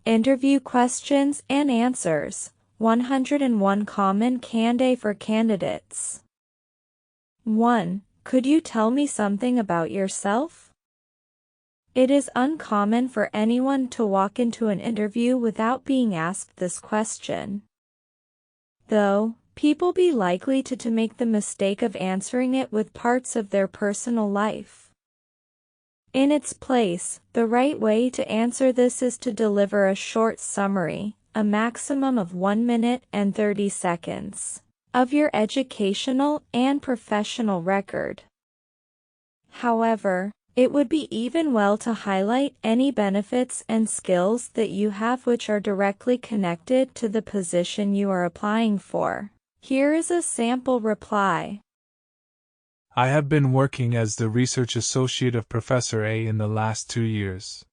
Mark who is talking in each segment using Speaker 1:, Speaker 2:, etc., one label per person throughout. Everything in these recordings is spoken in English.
Speaker 1: Interview questions and answers. 101 common candidate for candidates. 1. Could you tell me something about yourself? It is uncommon for anyone to walk into an interview without being asked this question. Though, people be likely to make the mistake of answering it with parts of their personal life. In its place, the right way to answer this is to deliver a short summary, a maximum of 1 minute and 30 seconds, of your educational and professional record. However, it would be even well to highlight any benefits and skills that you have which are directly connected to the position you are applying for. Here is a sample reply.
Speaker 2: I have been working as the research associate of Professor A in the last 2 years.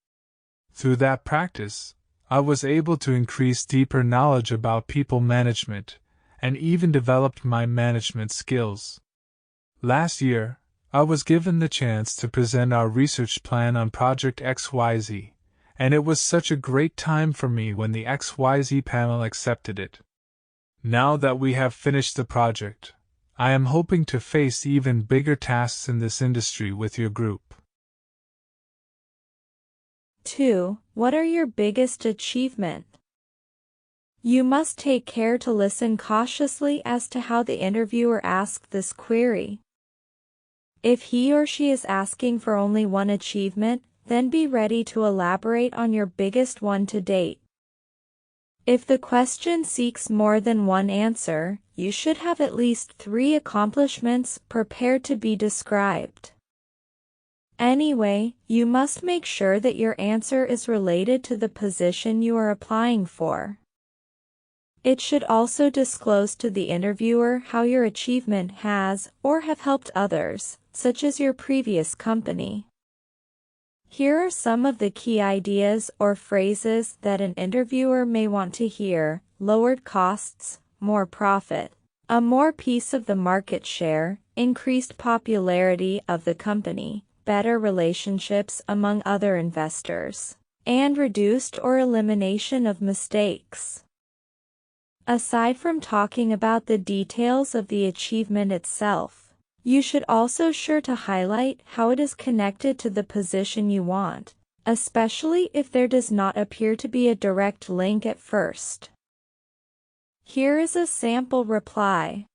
Speaker 2: Through that practice, I was able to increase deeper knowledge about people management, and even developed my management skills. Last year, I was given the chance to present our research plan on Project XYZ, and it was such a great time for me when the XYZ panel accepted it. Now that we have finished the project, I am hoping to face even bigger tasks in this industry with your group.
Speaker 1: 2. What are your biggest achievement? You must take care to listen cautiously as to how the interviewer asked this query. If he or she is asking for only one achievement, then be ready to elaborate on your biggest one to date. If the question seeks more than one answer, you should have at least 3 accomplishments prepared to be described. Anyway, you must make sure that your answer is related to the position you are applying for. It should also disclose to the interviewer how your achievement has or have helped others, such as your previous company. Here are some of the key ideas or phrases that an interviewer may want to hear: lowered costs, more profit, a more piece of the market share, increased popularity of the company, better relationships among other investors, and reduced or elimination of mistakes. Aside from talking about the details of the achievement itself, you should also sure to highlight how it is connected to the position you want, especially if there does not appear to be a direct link at first. Here is a sample reply.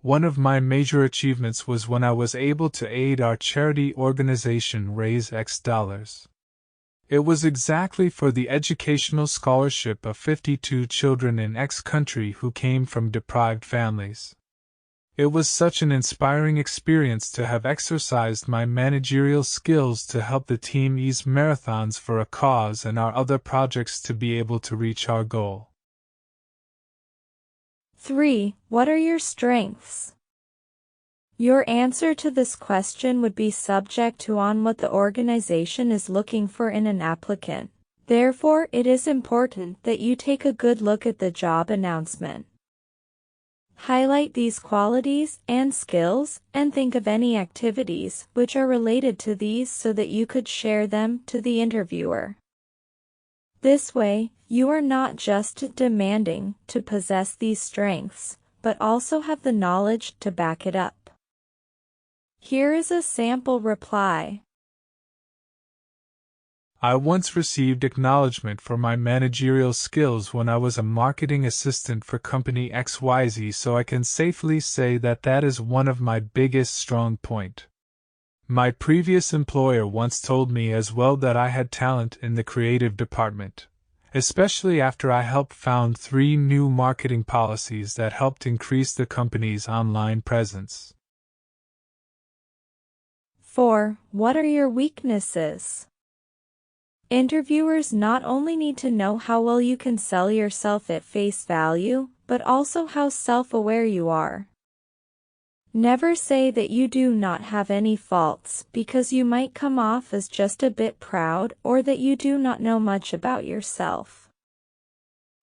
Speaker 2: One of my major achievements was when I was able to aid our charity organization raise X dollars. It was exactly for the educational scholarship of 52 children in X country who came from deprived families. It was such an inspiring experience to have exercised my managerial skills to help the team ease marathons for a cause and our other projects to be able to reach our goal.
Speaker 1: 3. What are your strengths? Your answer to this question would be subject to on what the organization is looking for in an applicant. Therefore, it is important that you take a good look at the job announcement. Highlight these qualities and skills, and think of any activities which are related to these so that you could share them to the interviewer. This way, you are not just demanding to possess these strengths, but also have the knowledge to back it up. Here is a sample reply.
Speaker 2: I once received acknowledgement for my managerial skills when I was a marketing assistant for company XYZ, so I can safely say that that is one of my biggest strong point. My previous employer once told me as well that I had talent in the creative department, especially after I helped found 3 new marketing policies that helped increase the company's online presence.
Speaker 1: 4. What are your weaknesses? Interviewers not only need to know how well you can sell yourself at face value, but also how self-aware you are. Never say that you do not have any faults, because you might come off as just a bit proud or that you do not know much about yourself.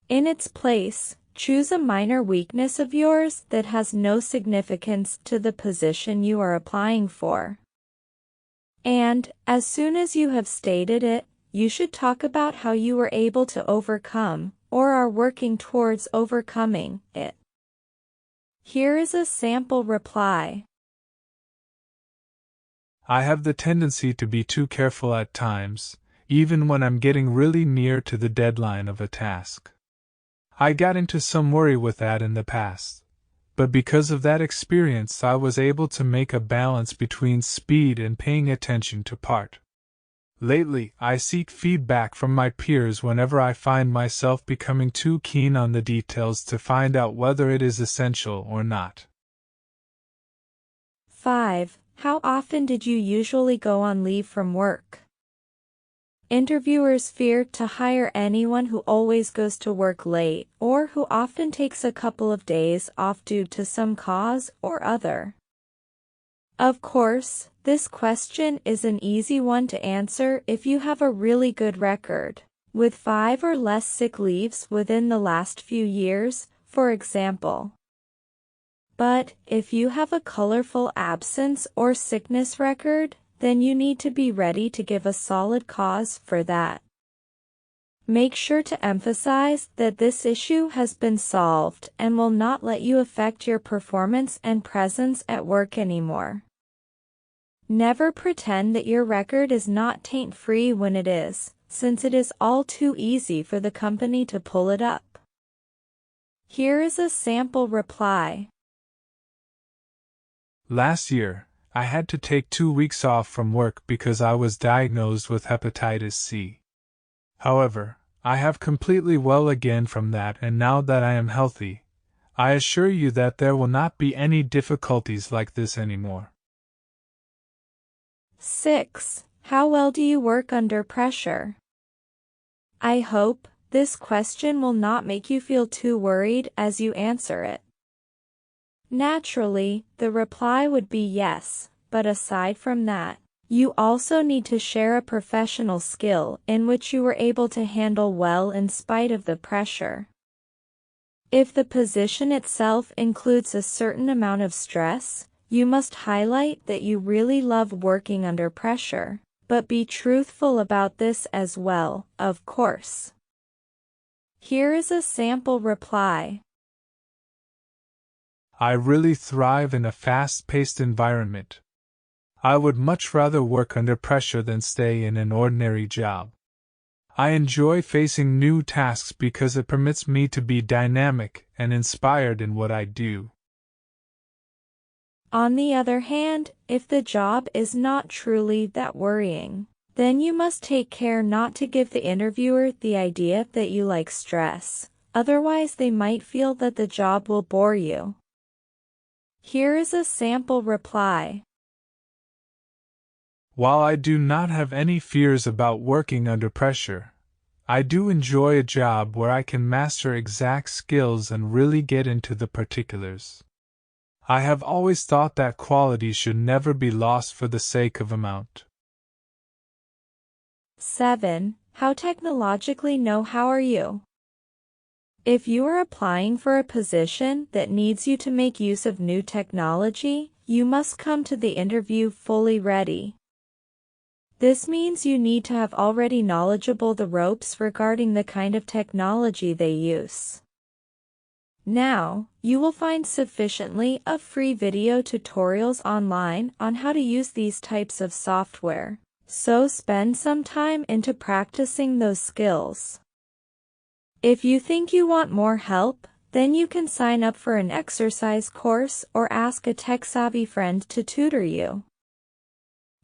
Speaker 1: In its place, choose a minor weakness of yours that has no significance to the position you are applying for. And, as soon as you have stated it, you should talk about how you were able to overcome, or are working towards overcoming, it. Here is a sample reply.
Speaker 2: I have the tendency to be too careful at times, even when I'm getting really near to the deadline of a task. I got into some worry with that in the past, but because of that experience I was able to make a balance between speed and paying attention to part. Lately, I seek feedback from my peers whenever I find myself becoming too keen on the details to find out whether it is essential or not.
Speaker 1: 5. How often did you usually go on leave from work? Interviewers fear to hire anyone who always goes to work late or who often takes a couple of days off due to some cause or other. Of course, this question is an easy one to answer if you have a really good record, with 5 or less sick leaves within the last few years, for example. But if you have a colorful absence or sickness record, then you need to be ready to give a solid cause for that. Make sure to emphasize that this issue has been solved and will not let you affect your performance and presence at work anymore. Never pretend that your record is not taint-free when it is, since it is all too easy for the company to pull it up. Here is a sample reply.
Speaker 2: Last year, I had to take 2 weeks off from work because I was diagnosed with hepatitis C. However, I have completely well again from that, and now that I am healthy, I assure you that there will not be any difficulties like this anymore.
Speaker 1: 6. How well do you work under pressure? I hope this question will not make you feel too worried as you answer it. Naturally, the reply would be yes, but aside from that, you also need to share a professional skill in which you were able to handle well in spite of the pressure. If the position itself includes a certain amount of stress, you must highlight that you really love working under pressure, but be truthful about this as well, of course. Here is a sample reply.
Speaker 2: I really thrive in a fast-paced environment. I would much rather work under pressure than stay in an ordinary job. I enjoy facing new tasks because it permits me to be dynamic and inspired in what I do.
Speaker 1: On the other hand, if the job is not truly that worrying, then you must take care not to give the interviewer the idea that you like stress, otherwise they might feel that the job will bore you. Here is a sample reply.
Speaker 2: While I do not have any fears about working under pressure, I do enjoy a job where I can master exact skills and really get into the particulars. I have always thought that quality should never be lost for the sake of amount.
Speaker 1: 7. How technologically know-how are you? If you are applying for a position that needs you to make use of new technology, you must come to the interview fully ready. This means you need to have already knowledgeable the ropes regarding the kind of technology they use. Now, you will find sufficiently of free video tutorials online on how to use these types of software, so spend some time into practicing those skills. If you think you want more help, then you can sign up for an exercise course or ask a tech-savvy friend to tutor you.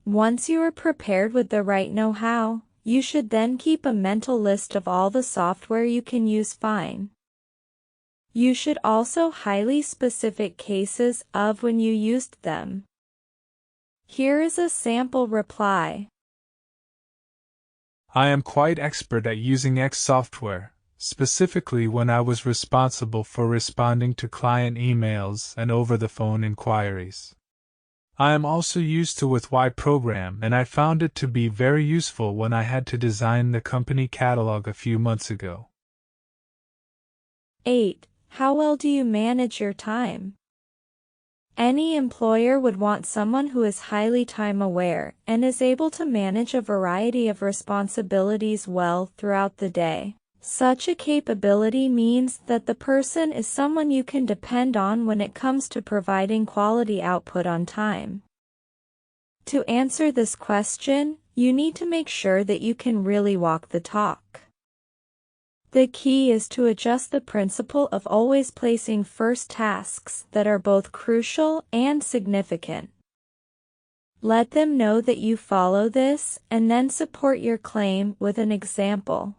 Speaker 1: Once you are prepared with the right know-how, you should then keep a mental list of all the software you can use fine. You should also highlight specific cases of when you used them. Here is a sample reply.
Speaker 2: I am quite expert at using X software, specifically when I was responsible for responding to client emails and over-the-phone inquiries. I am also used to with Y program, and I found it to be very useful when I had to design the company catalog a few months ago.
Speaker 1: 8. How well do you manage your time? Any employer would want someone who is highly time-aware and is able to manage a variety of responsibilities well throughout the day. Such a capability means that the person is someone you can depend on when it comes to providing quality output on time. To answer this question, you need to make sure that you can really walk the talk. The key is to adjust the principle of always placing first tasks that are both crucial and significant. Let them know that you follow this and then support your claim with an example.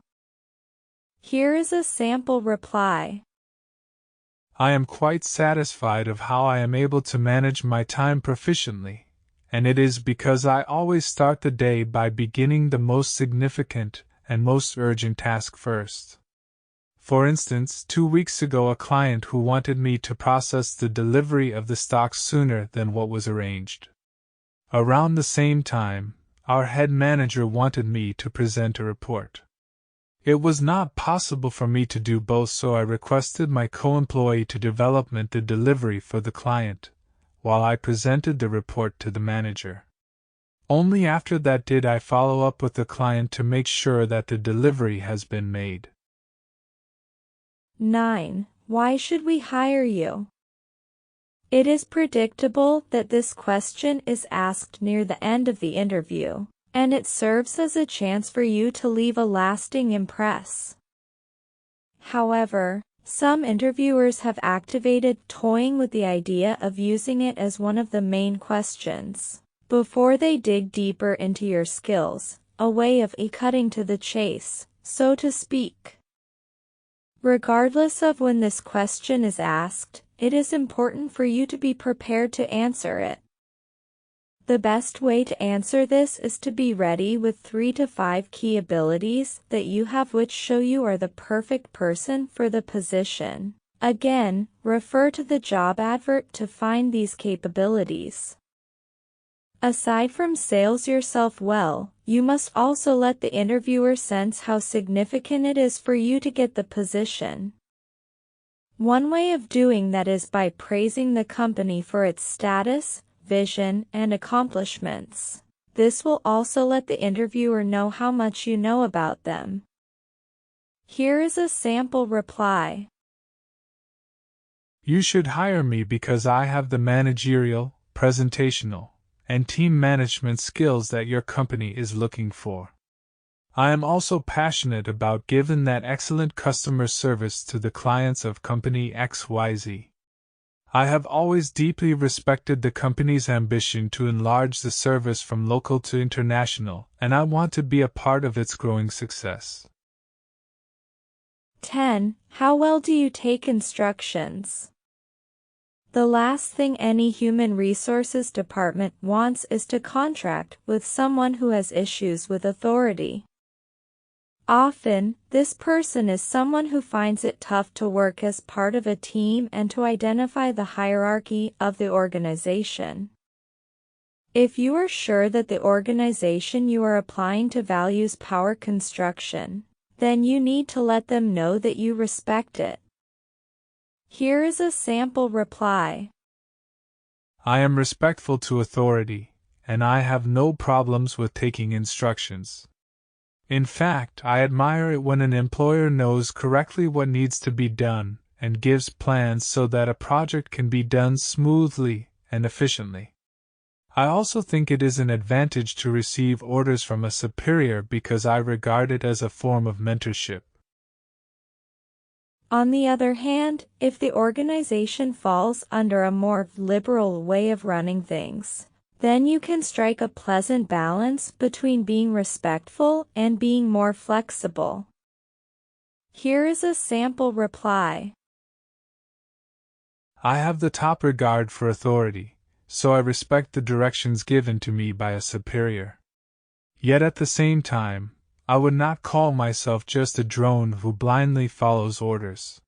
Speaker 1: Here is a sample reply.
Speaker 2: I am quite satisfied of how I am able to manage my time proficiently, and it is because I always start the day by beginning the most significant and most urgent task first. For instance, 2 weeks ago a client who wanted me to process the delivery of the stock sooner than what was arranged. Around the same time, our head manager wanted me to present a report. It was not possible for me to do both, so I requested my co-employee to development the delivery for the client, while I presented the report to the manager. Only after that did I follow up with the client to make sure that the delivery has been made.
Speaker 1: 9. Why should we hire you? It is predictable that this question is asked near the end of the interview, and it serves as a chance for you to leave a lasting impress. However, some interviewers have activated toying with the idea of using it as one of the main questions before they dig deeper into your skills, a way of cutting to the chase, so to speak. Regardless of when this question is asked, it is important for you to be prepared to answer it. The best way to answer this is to be ready with 3 to 5 key abilities that you have which show you are the perfect person for the position. Again, refer to the job advert to find these capabilities. Aside from sales yourself well, you must also let the interviewer sense how significant it is for you to get the position. One way of doing that is by praising the company for its status, vision, and accomplishments. This will also let the interviewer know how much you know about them. Here is a sample reply.
Speaker 2: You should hire me because I have the managerial, presentational, and team management skills that your company is looking for. I am also passionate about giving that excellent customer service to the clients of company XYZ. I have always deeply respected the company's ambition to enlarge the service from local to international, and I want to be a part of its growing success.
Speaker 1: 10. How well do you take instructions? The last thing any human resources department wants is to contract with someone who has issues with authority. Often, this person is someone who finds it tough to work as part of a team and to identify the hierarchy of the organization. If you are sure that the organization you are applying to values power construction, then you need to let them know that you respect it. Here is a sample reply.
Speaker 2: I am respectful to authority, and I have no problems with taking instructions. In fact, I admire it when an employer knows correctly what needs to be done and gives plans so that a project can be done smoothly and efficiently. I also think it is an advantage to receive orders from a superior because I regard it as a form of mentorship.
Speaker 1: On the other hand, if the organization falls under a more liberal way of running things, then you can strike a pleasant balance between being respectful and being more flexible. Here is a sample reply.
Speaker 2: I have the top regard for authority, so I respect the directions given to me by a superior. Yet at the same time, I would not call myself just a drone who blindly follows orders.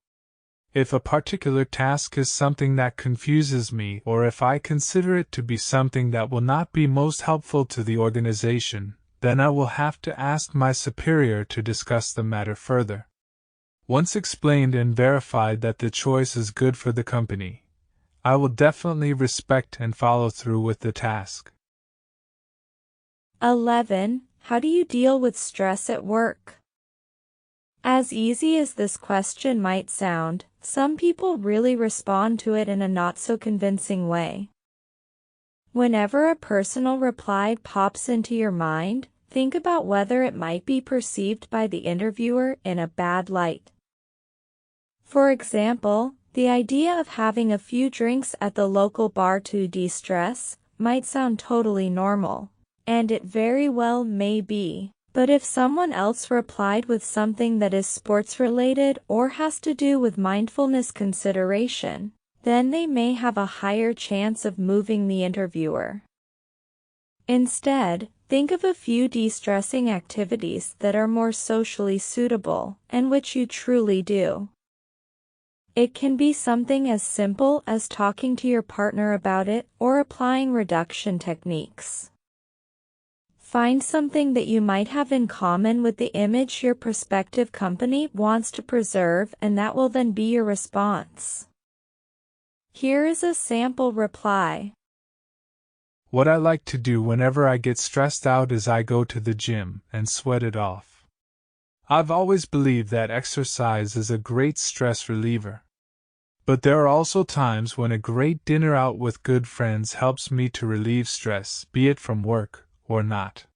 Speaker 2: If a particular task is something that confuses me, or if I consider it to be something that will not be most helpful to the organization, then I will have to ask my superior to discuss the matter further. Once explained and verified that the choice is good for the company, I will definitely respect and follow through with the task.
Speaker 1: 11. How do you deal with stress at work? As easy as this question might sound, some people really respond to it in a not-so-convincing way. Whenever a personal reply pops into your mind, think about whether it might be perceived by the interviewer in a bad light. For example, the idea of having a few drinks at the local bar to de-stress might sound totally normal, and it very well may be. But if someone else replied with something that is sports-related or has to do with mindfulness consideration, then they may have a higher chance of moving the interviewer. Instead, think of a few de-stressing activities that are more socially suitable, and which you truly do. It can be something as simple as talking to your partner about it or applying reduction techniques. Find something that you might have in common with the image your prospective company wants to preserve, and that will then be your response. Here is a sample reply.
Speaker 2: What I like to do whenever I get stressed out is I go to the gym and sweat it off. I've always believed that exercise is a great stress reliever. But there are also times when a great dinner out with good friends helps me to relieve stress, be it from work or not.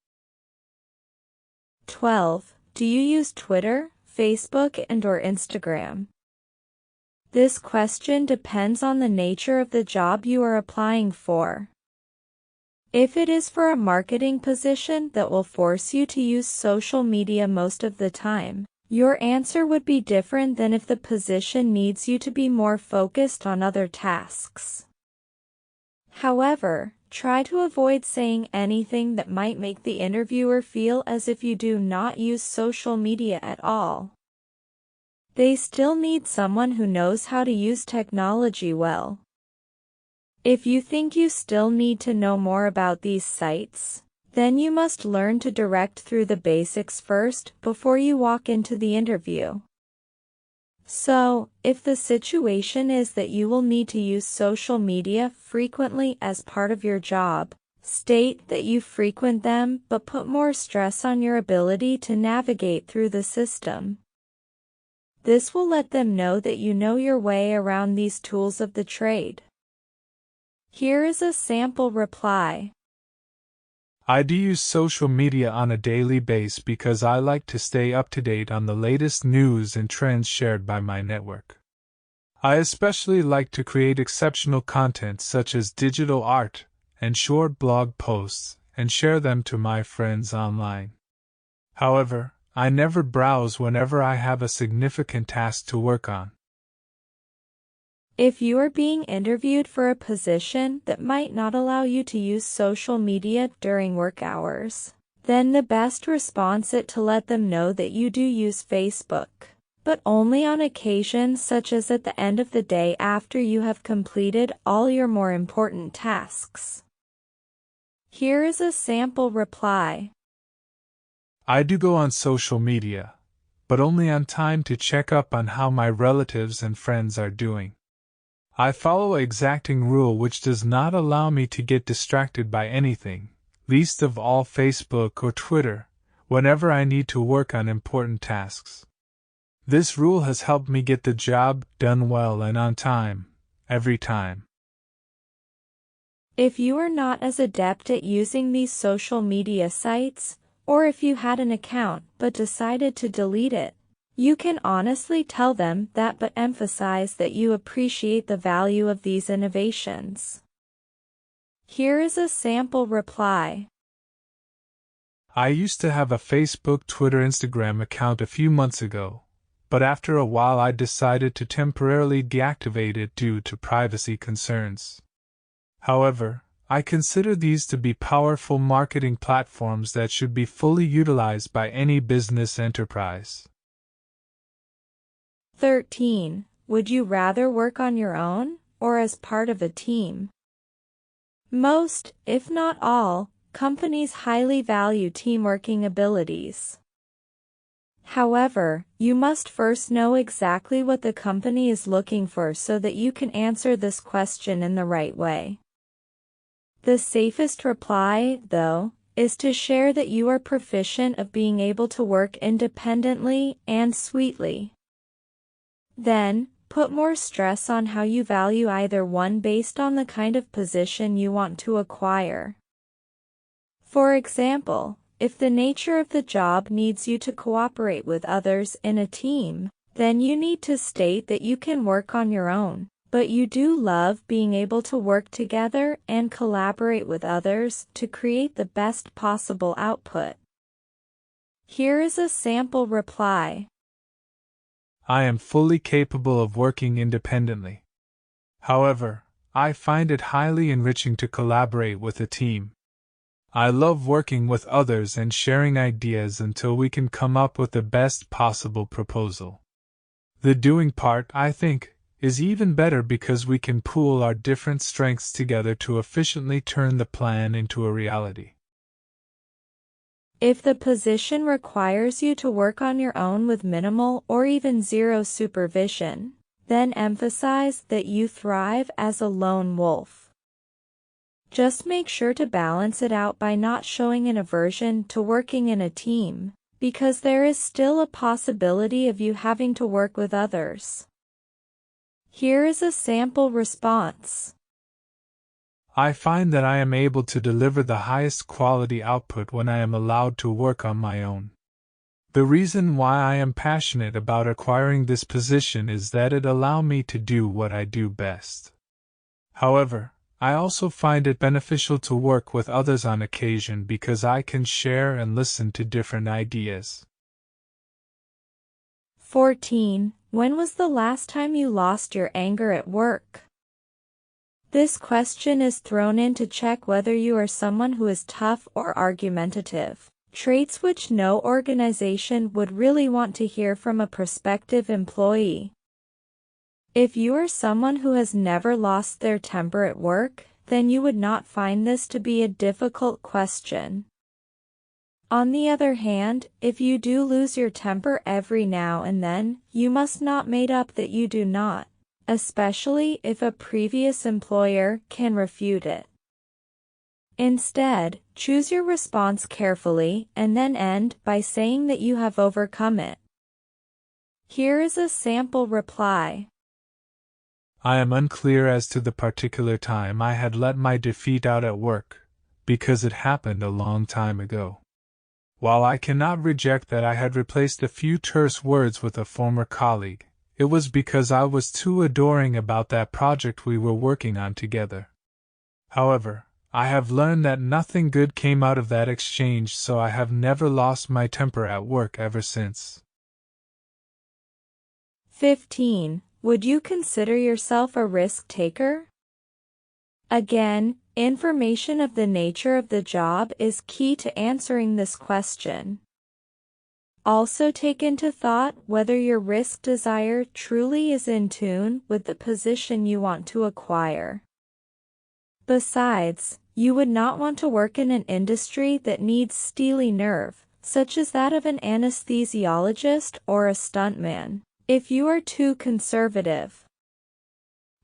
Speaker 1: 12. Do you use Twitter, Facebook, and/or Instagram? This question depends on the nature of the job you are applying for. If it is for a marketing position that will force you to use social media most of the time, your answer would be different than if the position needs you to be more focused on other tasks. However, try to avoid saying anything that might make the interviewer feel as if you do not use social media at all. They still need someone who knows how to use technology well. If you think you still need to know more about these sites, then you must learn to direct through the basics first before you walk into the interview. So, if the situation is that you will need to use social media frequently as part of your job, state that you frequent them but put more stress on your ability to navigate through the system. This will let them know that you know your way around these tools of the trade. Here is a sample reply.
Speaker 2: I do use social media on a daily basis because I like to stay up to date on the latest news and trends shared by my network. I especially like to create exceptional content such as digital art and short blog posts and share them to my friends online. However, I never browse whenever I have a significant task to work on.
Speaker 1: If you are being interviewed for a position that might not allow you to use social media during work hours, then the best response is to let them know that you do use Facebook, but only on occasions such as at the end of the day after you have completed all your more important tasks. Here is a sample reply.
Speaker 2: I do go on social media, but only on time to check up on how my relatives and friends are doing. I follow an exacting rule which does not allow me to get distracted by anything, least of all Facebook or Twitter, whenever I need to work on important tasks. This rule has helped me get the job done well and on time, every time.
Speaker 1: If you are not as adept at using these social media sites, or if you had an account but decided to delete it, you can honestly tell them that but emphasize that you appreciate the value of these innovations. Here is a sample reply.
Speaker 2: I used to have a Facebook, Twitter, Instagram account a few months ago, but after a while I decided to temporarily deactivate it due to privacy concerns. However, I consider these to be powerful marketing platforms that should be fully utilized by any business enterprise.
Speaker 1: 13. Would you rather work on your own, or as part of a team? Most, if not all, companies highly value teamworking abilities. However, you must first know exactly what the company is looking for so that you can answer this question in the right way. The safest reply, though, is to share that you are proficient of being able to work independently and sweetly. Then, put more stress on how you value either one based on the kind of position you want to acquire. For example, if the nature of the job needs you to cooperate with others in a team, then you need to state that you can work on your own, but you do love being able to work together and collaborate with others to create the best possible output. Here is a sample reply.
Speaker 2: I am fully capable of working independently. However, I find it highly enriching to collaborate with a team. I love working with others and sharing ideas until we can come up with the best possible proposal. The doing part, I think, is even better because we can pool our different strengths together to efficiently turn the plan into a reality.
Speaker 1: If the position requires you to work on your own with minimal or even zero supervision, then emphasize that you thrive as a lone wolf. Just make sure to balance it out by not showing an aversion to working in a team, because there is still a possibility of you having to work with others. Here is a sample response.
Speaker 2: I find that I am able to deliver the highest quality output when I am allowed to work on my own. The reason why I am passionate about acquiring this position is that it allows me to do what I do best. However, I also find it beneficial to work with others on occasion because I can share and listen to different ideas.
Speaker 1: 14. When was the last time you lost your anger at work? This question is thrown in to check whether you are someone who is tough or argumentative, traits which no organization would really want to hear from a prospective employee. If you are someone who has never lost their temper at work, then you would not find this to be a difficult question. On the other hand, if you do lose your temper every now and then, you must not make up that you do not, especially if a previous employer can refute it. Instead, choose your response carefully and then end by saying that you have overcome it. Here is a sample reply.
Speaker 2: I am unclear as to the particular time I had let my defeat out at work, because it happened a long time ago. While I cannot reject that I had replaced a few terse words with a former colleague, it was because I was too adoring about that project we were working on together. However, I have learned that nothing good came out of that exchange, so I have never lost my temper at work ever since.
Speaker 1: 15. Would you consider yourself a risk taker? Again, information of the nature of the job is key to answering this question. Also take into thought whether your risk desire truly is in tune with the position you want to acquire. Besides, you would not want to work in an industry that needs steely nerve, such as that of an anesthesiologist or a stuntman, if you are too conservative.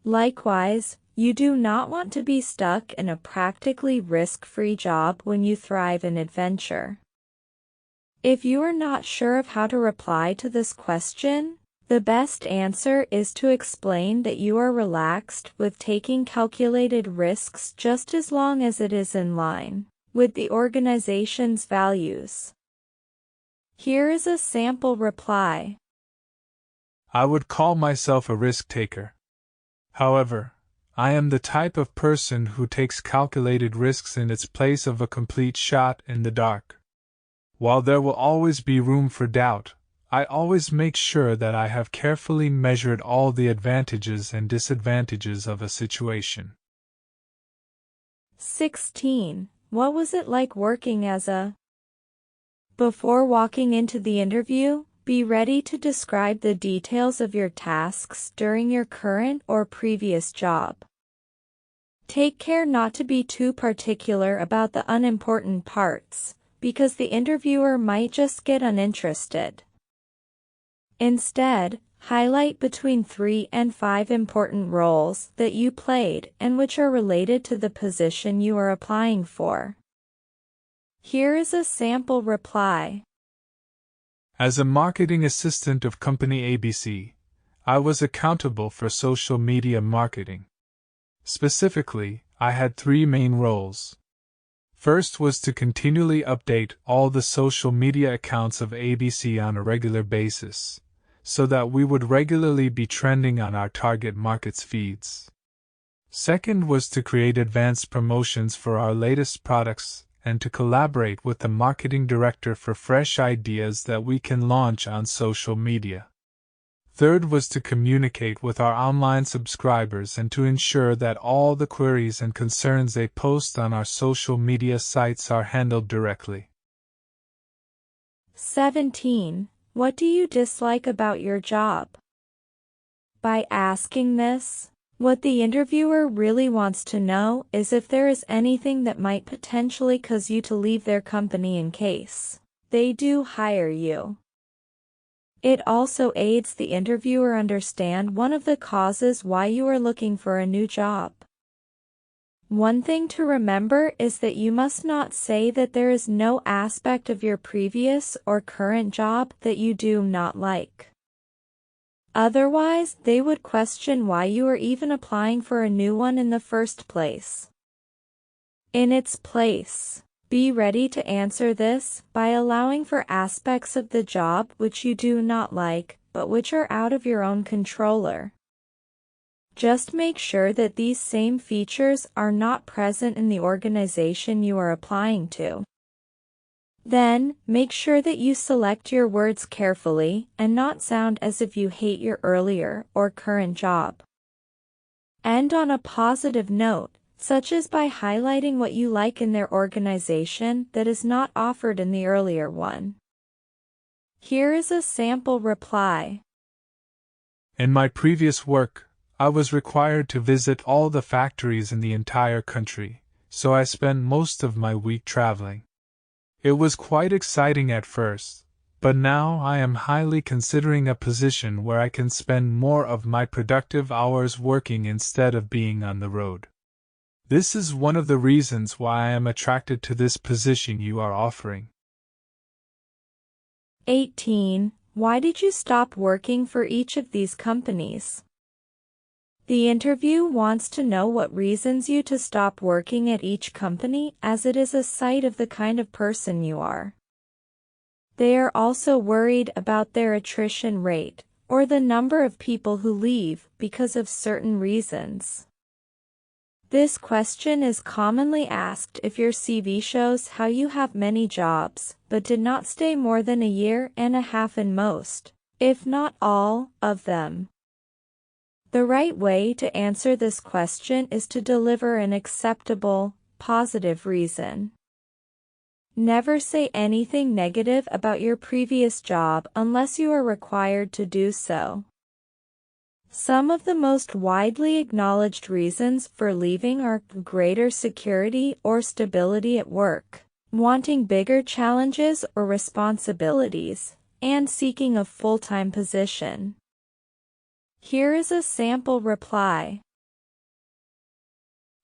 Speaker 1: Likewise, you do not want to be stuck in a practically risk-free job when you thrive in adventure. If you are not sure of how to reply to this question, the best answer is to explain that you are relaxed with taking calculated risks just as long as it is in line with the organization's values. Here is a sample reply.
Speaker 2: I would call myself a risk taker. However, I am the type of person who takes calculated risks in its place of a complete shot in the dark. While there will always be room for doubt, I always make sure that I have carefully measured all the advantages and disadvantages of a situation.
Speaker 1: 16. What was it like working as a? Before walking into the interview, be ready to describe the details of your tasks during your current or previous job. Take care not to be too particular about the unimportant parts, because the interviewer might just get uninterested. Instead, highlight between 3 and 5 important roles that you played and which are related to the position you are applying for. Here is a sample reply.
Speaker 2: As a marketing assistant of Company ABC, I was accountable for social media marketing. Specifically, I had 3 main roles. First was to continually update all the social media accounts of ABC on a regular basis, so that we would regularly be trending on our target market's feeds. Second was to create advanced promotions for our latest products and to collaborate with the marketing director for fresh ideas that we can launch on social media. Third was to communicate with our online subscribers and to ensure that all the queries and concerns they post on our social media sites are handled directly.
Speaker 1: 17. What do you dislike about your job? By asking this, what the interviewer really wants to know is if there is anything that might potentially cause you to leave their company in case they do hire you. It also aids the interviewer understand one of the causes why you are looking for a new job. One thing to remember is that you must not say that there is no aspect of your previous or current job that you do not like. Otherwise, they would question why you are even applying for a new one in the first place. In its place, be ready to answer this by allowing for aspects of the job which you do not like, but which are out of your own control. Just make sure that these same features are not present in the organization you are applying to. Then, make sure that you select your words carefully and not sound as if you hate your earlier or current job. End on a positive note, such as by highlighting what you like in their organization that is not offered in the earlier one. Here is a sample reply.
Speaker 2: In my previous work, I was required to visit all the factories in the entire country, so I spent most of my week traveling. It was quite exciting at first, but now I am highly considering a position where I can spend more of my productive hours working instead of being on the road. This is one of the reasons why I am attracted to this position you are offering.
Speaker 1: 18. Why did you stop working for each of these companies? The interview wants to know what reasons you to stop working at each company, as it is a sign of the kind of person you are. They are also worried about their attrition rate, or the number of people who leave because of certain reasons. This question is commonly asked if your CV shows how you have many jobs, but did not stay more than a year and a half in most, if not all, of them. The right way to answer this question is to deliver an acceptable, positive reason. Never say anything negative about your previous job unless you are required to do so. Some of the most widely acknowledged reasons for leaving are greater security or stability at work, wanting bigger challenges or responsibilities, and seeking a full-time position. Here is a sample reply.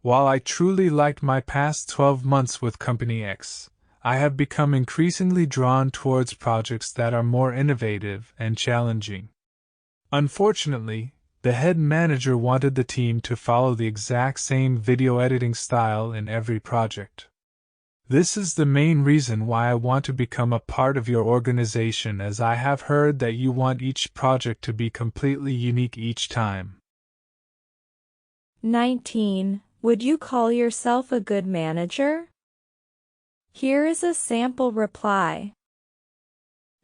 Speaker 2: While I truly liked my past 12 months with Company X, I have become increasingly drawn towards projects that are more innovative and challenging. Unfortunately, the head manager wanted the team to follow the exact same video editing style in every project. This is the main reason why I want to become a part of your organization, as I have heard that you want each project to be completely unique each time.
Speaker 1: 19. Would you call yourself a good manager? Here is a sample reply.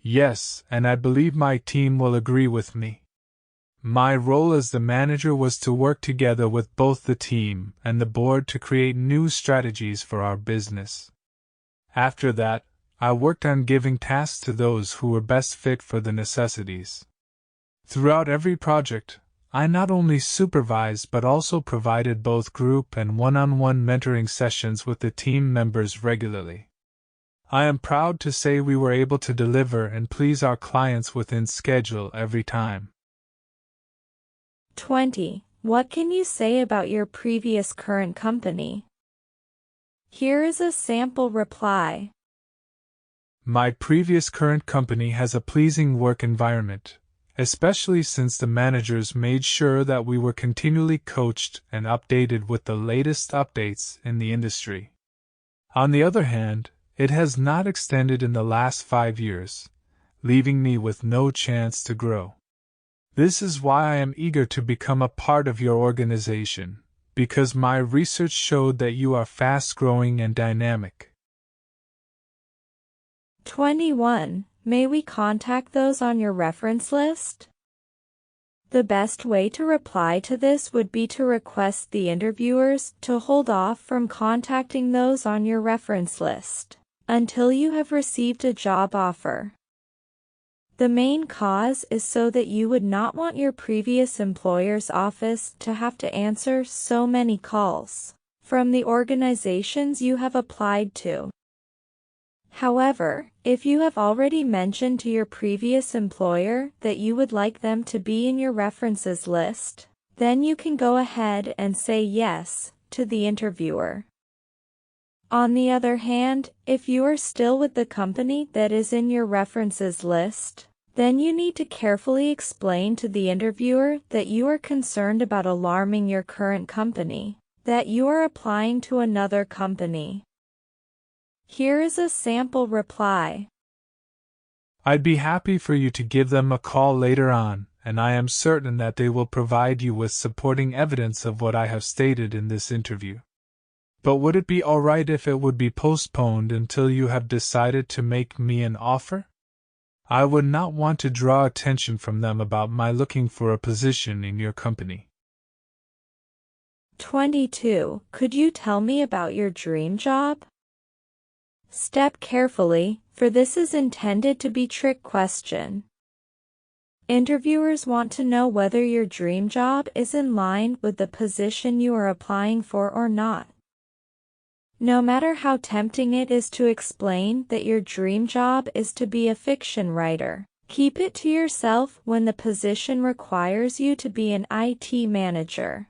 Speaker 2: Yes, and I believe my team will agree with me. My role as the manager was to work together with both the team and the board to create new strategies for our business. After that, I worked on giving tasks to those who were best fit for the necessities. Throughout every project, I not only supervised but also provided both group and one-on-one mentoring sessions with the team members regularly. I am proud to say we were able to deliver and please our clients within schedule every time.
Speaker 1: 20. What can you say about your previous current company? Here is a sample reply.
Speaker 2: My previous current company has a pleasing work environment, especially since the managers made sure that we were continually coached and updated with the latest updates in the industry. On the other hand, it has not extended in the last 5 years, leaving me with no chance to grow. This is why I am eager to become a part of your organization, because my research showed that you are fast-growing and dynamic.
Speaker 1: 21. May we contact those on your reference list? The best way to reply to this would be to request the interviewers to hold off from contacting those on your reference list until you have received a job offer. The main cause is so that you would not want your previous employer's office to have to answer so many calls from the organizations you have applied to. However, if you have already mentioned to your previous employer that you would like them to be in your references list, then you can go ahead and say yes to the interviewer. On the other hand, if you are still with the company that is in your references list, then you need to carefully explain to the interviewer that you are concerned about alarming your current company, that you are applying to another company. Here is a sample reply.
Speaker 2: I'd be happy for you to give them a call later on, and I am certain that they will provide you with supporting evidence of what I have stated in this interview. But would it be all right if it would be postponed until you have decided to make me an offer? I would not want to draw attention from them about my looking for a position in your company.
Speaker 1: 22. Could you tell me about your dream job? Step carefully, for this is intended to be a trick question. Interviewers want to know whether your dream job is in line with the position you are applying for or not. No matter how tempting it is to explain that your dream job is to be a fiction writer, keep it to yourself when the position requires you to be an IT manager.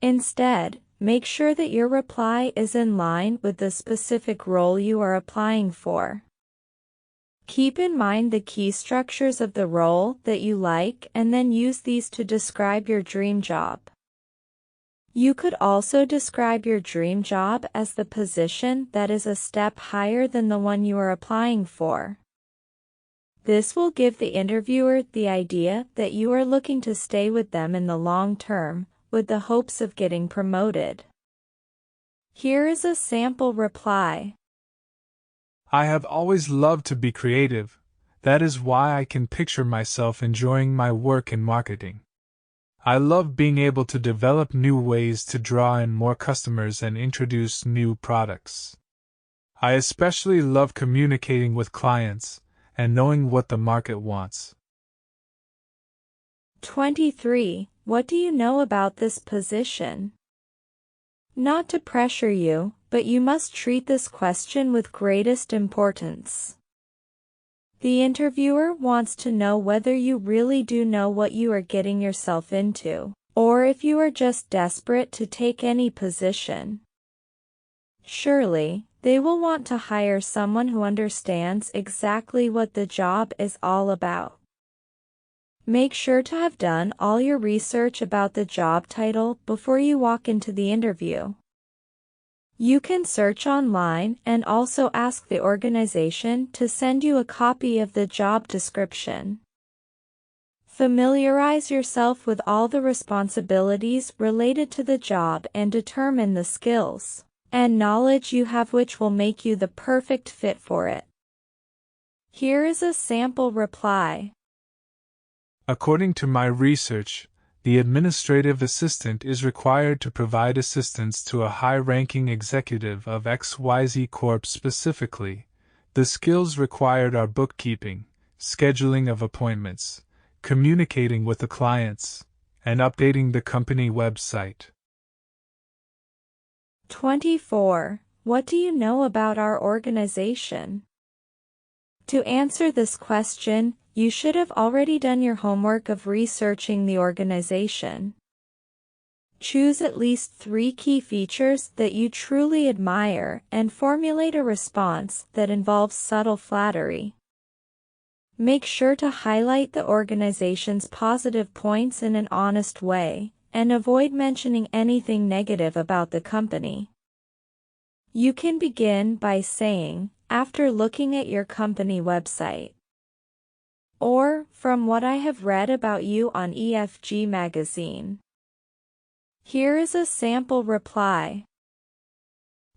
Speaker 1: Instead, make sure that your reply is in line with the specific role you are applying for. Keep in mind the key structures of the role that you like and then use these to describe your dream job. You could also describe your dream job as the position that is a step higher than the one you are applying for. This will give the interviewer the idea that you are looking to stay with them in the long term, with the hopes of getting promoted. Here is a sample reply.
Speaker 2: I have always loved to be creative. That is why I can picture myself enjoying my work in marketing. I love being able to develop new ways to draw in more customers and introduce new products. I especially love communicating with clients and knowing what the market wants.
Speaker 1: 23. What do you know about this position? Not to pressure you, but you must treat this question with greatest importance. The interviewer wants to know whether you really do know what you are getting yourself into, or if you are just desperate to take any position. Surely, they will want to hire someone who understands exactly what the job is all about. Make sure to have done all your research about the job title before you walk into the interview. You can search online and also ask the organization to send you a copy of the job description. Familiarize yourself with all the responsibilities related to the job and determine the skills and knowledge you have which will make you the perfect fit for it. Here is a sample reply.
Speaker 2: According to my research, the administrative assistant is required to provide assistance to a high-ranking executive of XYZ Corp. Specifically, the skills required are bookkeeping, scheduling of appointments, communicating with the clients, and updating the company website.
Speaker 1: 24. What do you know about our organization? To answer this question, you should have already done your homework of researching the organization. Choose at least 3 key features that you truly admire and formulate a response that involves subtle flattery. Make sure to highlight the organization's positive points in an honest way, and avoid mentioning anything negative about the company. You can begin by saying, "After looking at your company website," or "From what I have read about you on EFG magazine." Here is a sample reply.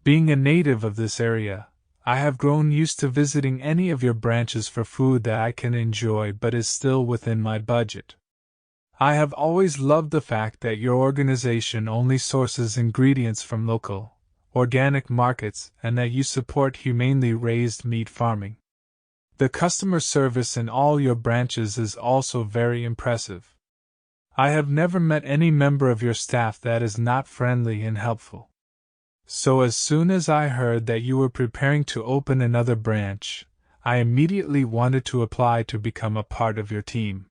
Speaker 2: Being a native of this area, I have grown used to visiting any of your branches for food that I can enjoy but is still within my budget. I have always loved the fact that your organization only sources ingredients from local, organic markets and that you support humanely raised meat farming. The customer service in all your branches is also very impressive. I have never met any member of your staff that is not friendly and helpful. So as soon as I heard that you were preparing to open another branch, I immediately wanted to apply to become a part of your team.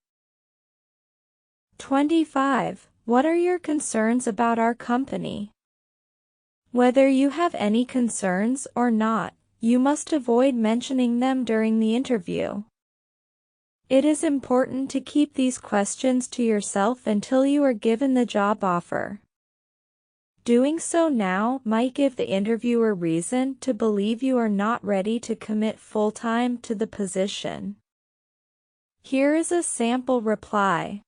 Speaker 1: 25. What are your concerns about our company? Whether you have any concerns or not, you must avoid mentioning them during the interview. It is important to keep these questions to yourself until you are given the job offer. Doing so now might give the interviewer reason to believe you are not ready to commit full-time to the position. Here is a sample reply.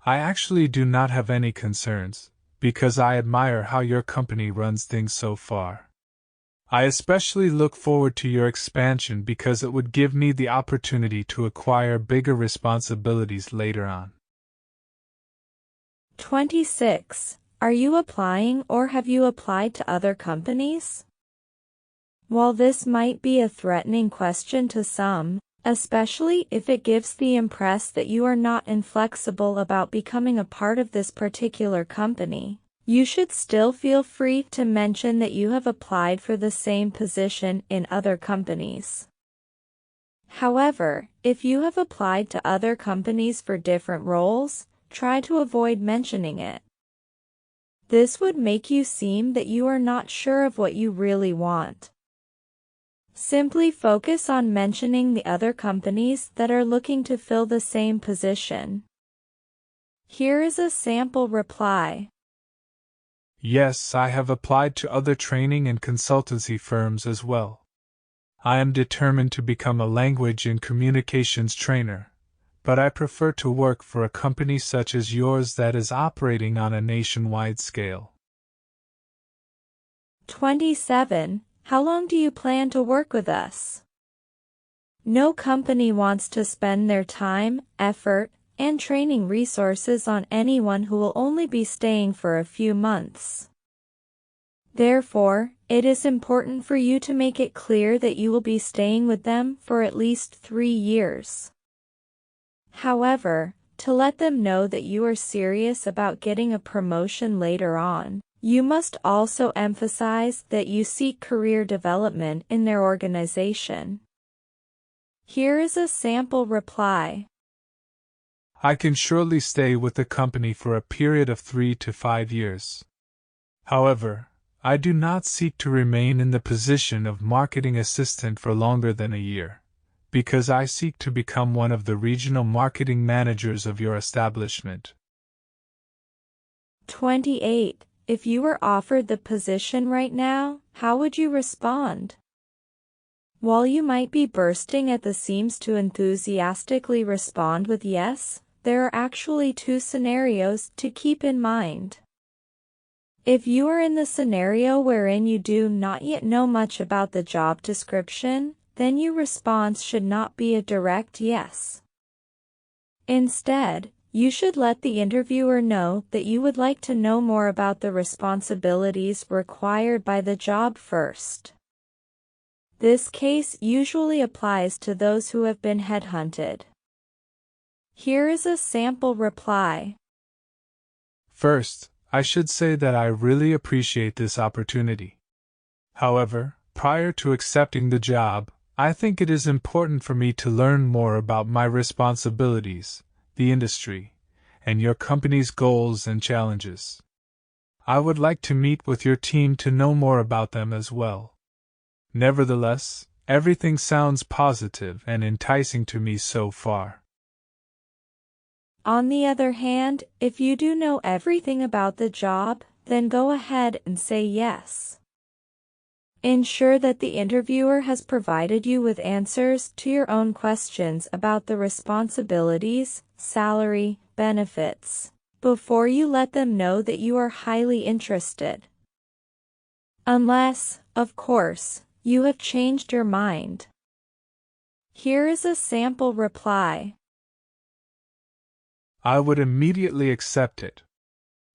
Speaker 2: I actually do not have any concerns, because I admire how your company runs things so far. I especially look forward to your expansion because it would give me the opportunity to acquire bigger responsibilities later on.
Speaker 1: 26. Are you applying or have you applied to other companies? While this might be a threatening question to some, especially if it gives the impression that you are not inflexible about becoming a part of this particular company, you should still feel free to mention that you have applied for the same position in other companies. However, if you have applied to other companies for different roles, try to avoid mentioning it. This would make you seem that you are not sure of what you really want. Simply focus on mentioning the other companies that are looking to fill the same position. Here is a sample reply.
Speaker 2: Yes, I have applied to other training and consultancy firms as well. I am determined to become a language and communications trainer, but I prefer to work for a company such as yours that is operating on a nationwide scale.
Speaker 1: 27. How long do you plan to work with us? No company wants to spend their time, effort, and training resources on anyone who will only be staying for a few months. Therefore, it is important for you to make it clear that you will be staying with them for at least 3 years. However, to let them know that you are serious about getting a promotion later on, you must also emphasize that you seek career development in their organization. Here is a sample reply.
Speaker 2: I can surely stay with the company for a period of 3 to 5 years. However, I do not seek to remain in the position of marketing assistant for longer than a year, because I seek to become one of the regional marketing managers of your establishment.
Speaker 1: 28. If you were offered the position right now, how would you respond? While you might be bursting at the seams to enthusiastically respond with yes, there are actually 2 scenarios to keep in mind. If you are in the scenario wherein you do not yet know much about the job description, then your response should not be a direct yes. Instead, you should let the interviewer know that you would like to know more about the responsibilities required by the job first. This case usually applies to those who have been headhunted. Here is a sample reply.
Speaker 2: First, I should say that I really appreciate this opportunity. However, prior to accepting the job, I think it is important for me to learn more about my responsibilities, the industry, and your company's goals and challenges. I would like to meet with your team to know more about them as well. Nevertheless, everything sounds positive and enticing to me so far.
Speaker 1: On the other hand, if you do know everything about the job, then go ahead and say yes. Ensure that the interviewer has provided you with answers to your own questions about the responsibilities, salary, benefits, before you let them know that you are highly interested. Unless, of course, you have changed your mind. Here is a sample reply.
Speaker 2: I would immediately accept it.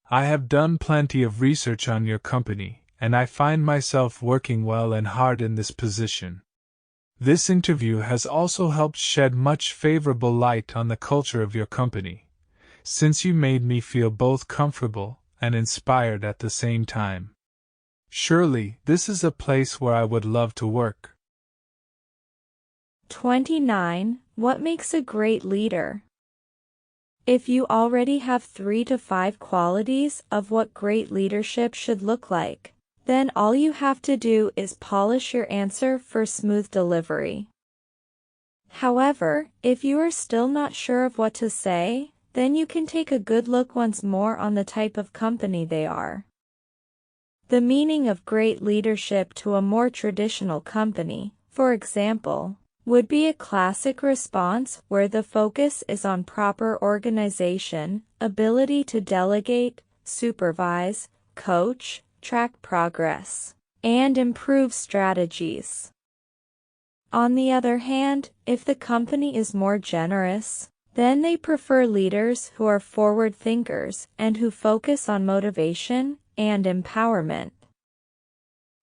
Speaker 2: I have done plenty of research on your company, and I find myself working well and hard in this position. This interview has also helped shed much favorable light on the culture of your company, since you made me feel both comfortable and inspired at the same time. Surely, this is a place where I would love to work.
Speaker 1: 29. What makes a great leader? If you already have 3 to 5 qualities of what great leadership should look like, then all you have to do is polish your answer for smooth delivery. However, if you are still not sure of what to say, then you can take a good look once more on the type of company they are. The meaning of great leadership to a more traditional company, for example, would be a classic response where the focus is on proper organization, ability to delegate, supervise, coach, track progress, and improve strategies. On the other hand, if the company is more generous, then they prefer leaders who are forward thinkers and who focus on motivation and empowerment.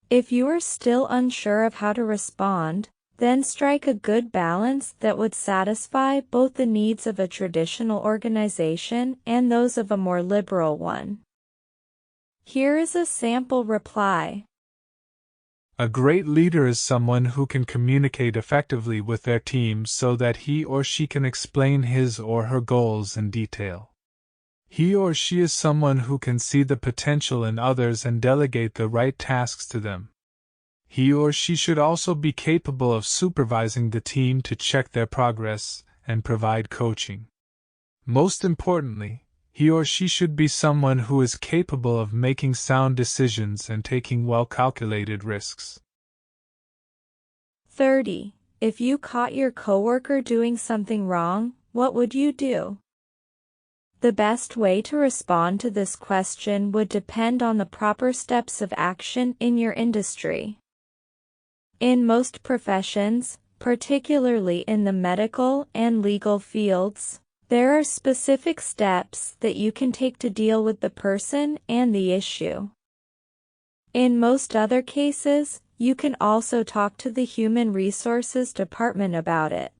Speaker 1: If you are still unsure of how to respond, then strike a good balance that would satisfy both the needs of a traditional organization and those of a more liberal one. Here is a sample reply.
Speaker 2: A great leader is someone who can communicate effectively with their team so that he or she can explain his or her goals in detail. He or she is someone who can see the potential in others and delegate the right tasks to them. He or she should also be capable of supervising the team to check their progress and provide coaching. Most importantly, he or she should be someone who is capable of making sound decisions and taking well-calculated risks.
Speaker 1: 30. If you caught your coworker doing something wrong, what would you do? The best way to respond to this question would depend on the proper steps of action in your industry. In most professions, particularly in the medical and legal fields, there are specific steps that you can take to deal with the person and the issue. In most other cases, you can also talk to the Human Resources Department about it.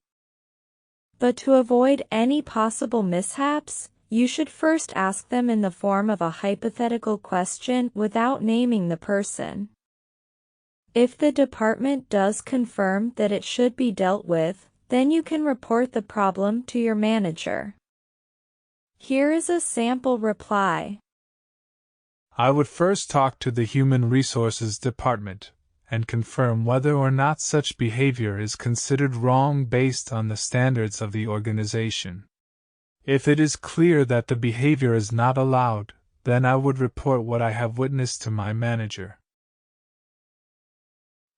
Speaker 1: But to avoid any possible mishaps, you should first ask them in the form of a hypothetical question without naming the person. If the department does confirm that it should be dealt with, then you can report the problem to your manager. Here is a sample reply.
Speaker 2: I would first talk to the Human Resources Department and confirm whether or not such behavior is considered wrong based on the standards of the organization. If it is clear that the behavior is not allowed, then I would report what I have witnessed to my manager.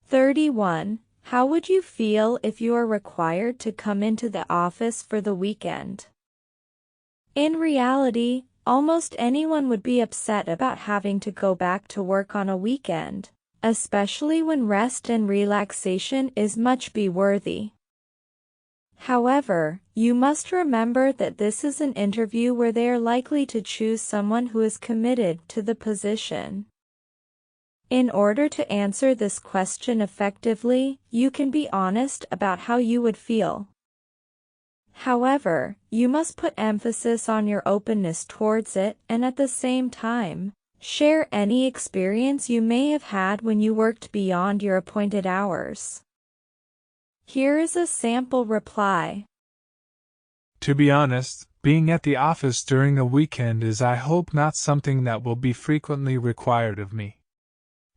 Speaker 1: 31. How would you feel if you are required to come into the office for the weekend? In reality, almost anyone would be upset about having to go back to work on a weekend, especially when rest and relaxation is much be worthy. However, you must remember that this is an interview where they are likely to choose someone who is committed to the position. In order to answer this question effectively, you can be honest about how you would feel. However, you must put emphasis on your openness towards it and at the same time, Share any experience you may have had when you worked beyond your appointed hours. Here is a sample reply.
Speaker 2: To be honest, being at the office during a weekend is, I hope, not something that will be frequently required of me.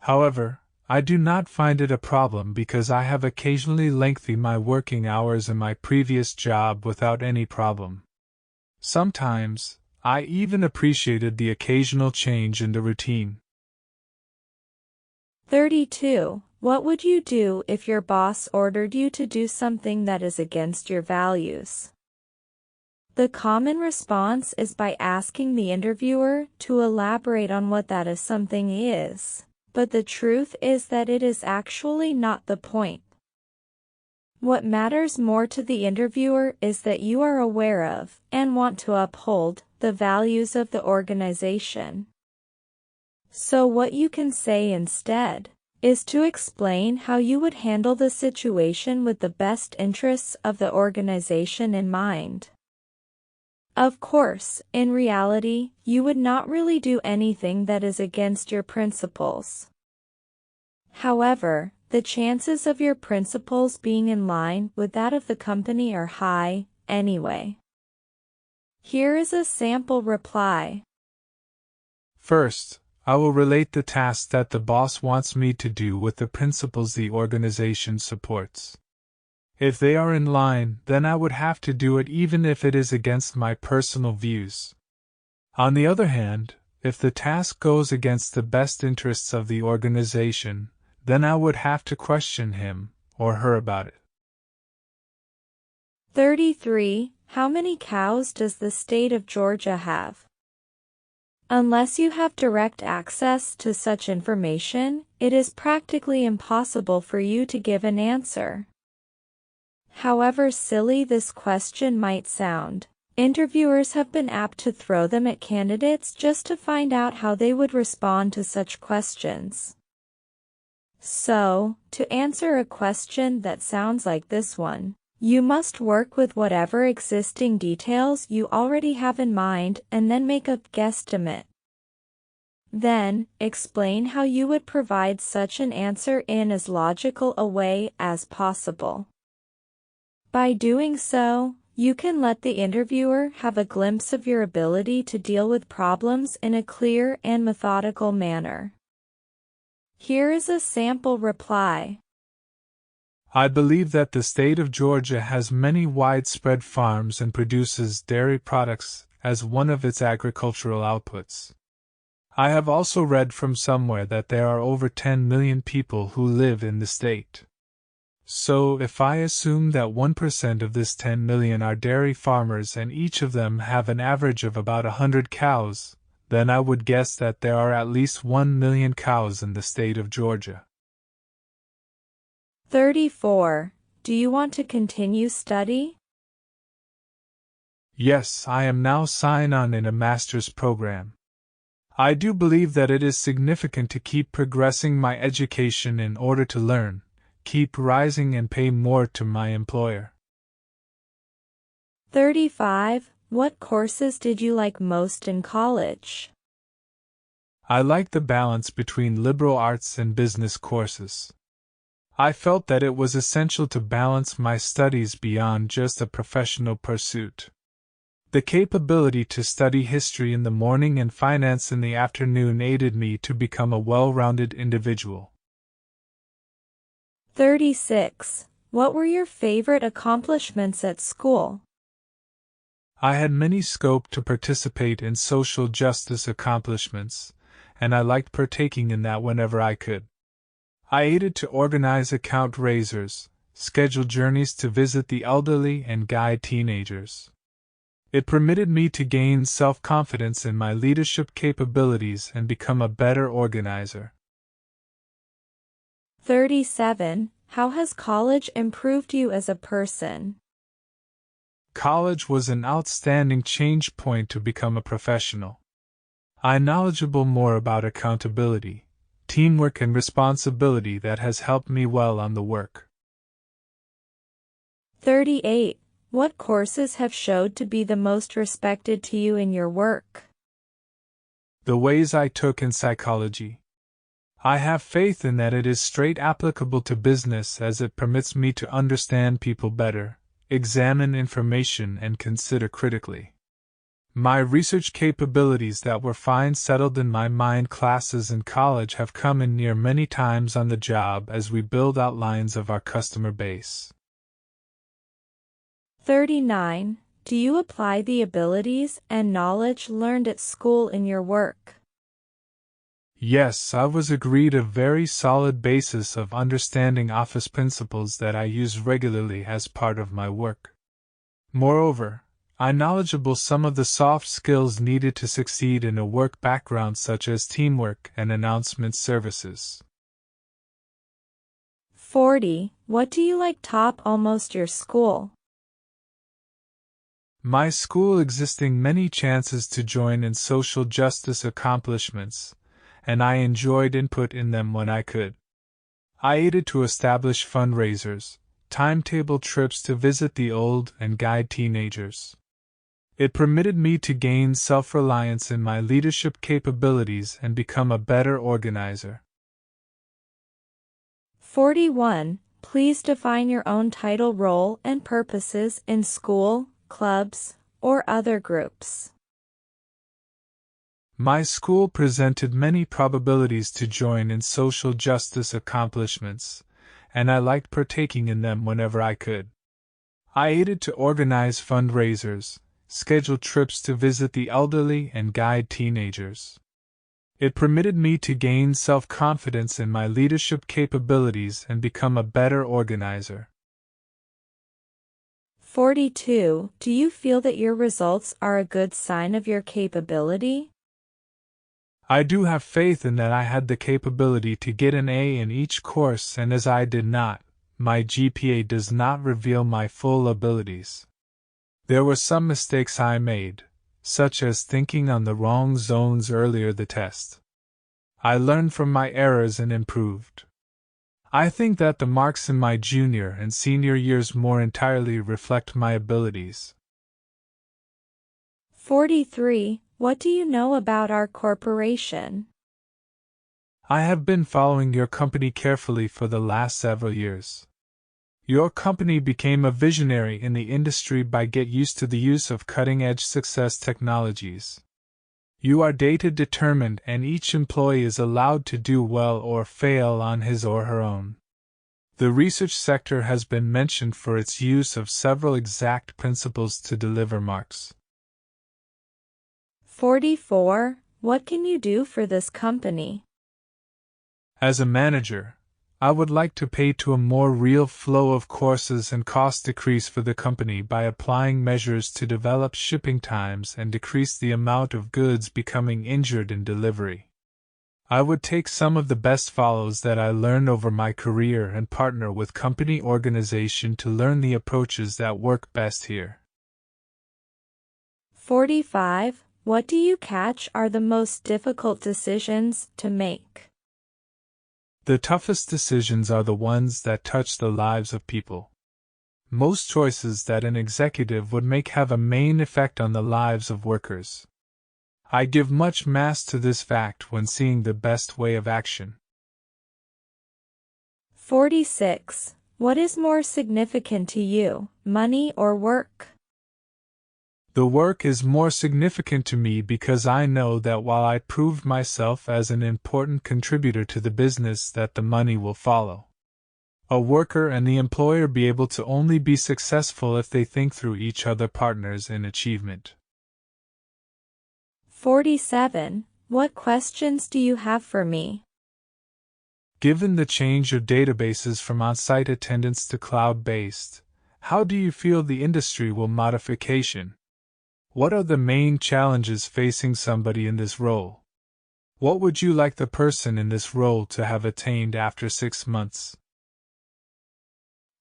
Speaker 2: However, I do not find it a problem because I have occasionally lengthened my working hours in my previous job without any problem. Sometimes, I even appreciated the occasional change in the routine.
Speaker 1: 32. What would you do if your boss ordered you to do something that is against your values? The common response is by asking the interviewer to elaborate on what that is something is, but the truth is that it is actually not the point. What matters more to the interviewer is that you are aware of, and want to uphold, the values of the organization. So what you can say instead is to explain how you would handle the situation with the best interests of the organization in mind. Of course, in reality, you would not really do anything that is against your principles. However, the chances of your principles being in line with that of the company are high, anyway. Here is a sample reply.
Speaker 2: First, I will relate the task that the boss wants me to do with the principles the organization supports. If they are in line, then I would have to do it even if it is against my personal views. On the other hand, if the task goes against the best interests of the organization, then I would have to question him or her about it.
Speaker 1: 33. How many cows does the state of Georgia have? Unless you have direct access to such information, it is practically impossible for you to give an answer. However silly this question might sound, interviewers have been apt to throw them at candidates just to find out how they would respond to such questions. So, to answer a question that sounds like this one, you must work with whatever existing details you already have in mind and then make a guesstimate. Then, explain how you would provide such an answer in as logical a way as possible. By doing so, you can let the interviewer have a glimpse of your ability to deal with problems in a clear and methodical manner. Here is a sample reply.
Speaker 2: I believe that the state of Georgia has many widespread farms and produces dairy products as one of its agricultural outputs. I have also read from somewhere that there are over 10 million people who live in the state. So, if I assume that 1% of this 10 million are dairy farmers and each of them have an average of about 100 cows, then I would guess that there are at least 1 million cows in the state of Georgia.
Speaker 1: 34. Do you want to continue study?
Speaker 2: Yes, I am now signed on in a master's program. I do believe that it is significant to keep progressing my education in order to learn, keep rising and pay more to my employer.
Speaker 1: 35. What courses did you like most in college?
Speaker 2: I liked the balance between liberal arts and business courses. I felt that it was essential to balance my studies beyond just a professional pursuit. The capability to study history in the morning and finance in the afternoon aided me to become a well-rounded individual.
Speaker 1: 36. What were your favorite accomplishments at school?
Speaker 2: I had many scope to participate in social justice accomplishments, and I liked partaking in that whenever I could. I aided to organize account raisers, schedule journeys to visit the elderly and guide teenagers. It permitted me to gain self-confidence in my leadership capabilities and become a better organizer.
Speaker 1: 37. How has college improved you as a person?
Speaker 2: College was an outstanding change point to become a professional. I am knowledgeable more about accountability, teamwork and responsibility that has helped me well on the work.
Speaker 1: 38. What courses have showed to be the most respected to you in your work?
Speaker 2: The ways I took in psychology. I have faith in that it is straight applicable to business as it permits me to understand people better, examine information, and consider critically. My research capabilities that were fine settled in my mind classes in college have come in near many times on the job as we build outlines of our customer base.
Speaker 1: 39. Do you apply the abilities and knowledge learned at school in your work?
Speaker 2: Yes, I was agreed a very solid basis of understanding office principles that I use regularly as part of my work. Moreover, I'm knowledgeable some of the soft skills needed to succeed in a work background such as teamwork and announcement services.
Speaker 1: 40. What do you like top almost your school?
Speaker 2: My school existing many chances to join in social justice accomplishments, and I enjoyed input in them when I could. I aided to establish fundraisers, timetable trips to visit the old and guide teenagers. It permitted me to gain self-reliance in my leadership capabilities and become a better organizer.
Speaker 1: 41. Please define your own title, role, and purposes in school, clubs, or other groups.
Speaker 2: My school presented many probabilities to join in social justice accomplishments, and I liked partaking in them whenever I could. I aided to organize fundraisers, schedule trips to visit the elderly, and guide teenagers. It permitted me to gain self-confidence in my leadership capabilities and become a better organizer.
Speaker 1: 42. Do you feel that your results are a good sign of your capability?
Speaker 2: I do have faith in that I had the capability to get an A in each course, and as I did not, my GPA does not reveal my full abilities. There were some mistakes I made, such as thinking on the wrong zones earlier the test. I learned from my errors and improved. I think that the marks in my junior and senior years more entirely reflect my abilities.
Speaker 1: 43. What do you know about our corporation?
Speaker 2: I have been following your company carefully for the last several years. Your company became a visionary in the industry by get used to the use of cutting-edge success technologies. You are data-determined and each employee is allowed to do well or fail on his or her own. The research sector has been mentioned for its use of several exact principles to deliver marks.
Speaker 1: 44. What can you do for this company?
Speaker 2: As a manager, I would like to pay to a more real flow of courses and cost decrease for the company by applying measures to develop shipping times and decrease the amount of goods becoming injured in delivery. I would take some of the best follows that I learned over my career and partner with company organization to learn the approaches that work best here.
Speaker 1: 45. What do you catch are the most difficult decisions to make?
Speaker 2: The toughest decisions are the ones that touch the lives of people. Most choices that an executive would make have a main effect on the lives of workers. I give much mass to this fact when seeing the best way of action.
Speaker 1: 46. What is more significant to you, money or work?
Speaker 2: The work is more significant to me because I know that while I proved myself as an important contributor to the business, that the money will follow. A worker and the employer be able to only be successful if they think through each other partners in achievement.
Speaker 1: 47. What questions do you have for me?
Speaker 2: Given the change of databases from on-site attendance to cloud-based, how do you feel the industry will modification? What are the main challenges facing somebody in this role? What would you like the person in this role to have attained after 6 months?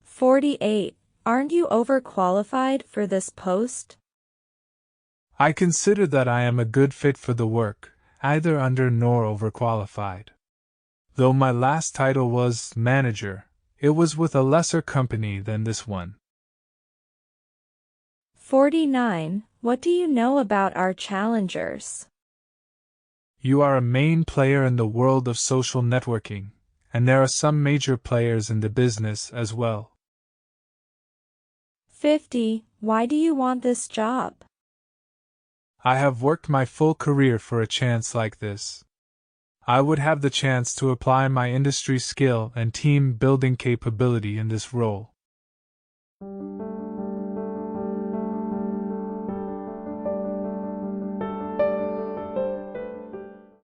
Speaker 1: 48. Aren't you overqualified for this post?
Speaker 2: I consider that I am a good fit for the work, either under nor overqualified. Though my last title was manager, it was with a lesser company than this one.
Speaker 1: 49. What do you know about our challengers?
Speaker 2: You are a main player in the world of social networking, and there are some major players in the business as well.
Speaker 1: 50. Why do you want this job?
Speaker 2: I have worked my full career for a chance like this. I would have the chance to apply my industry skill and team building capability in this role.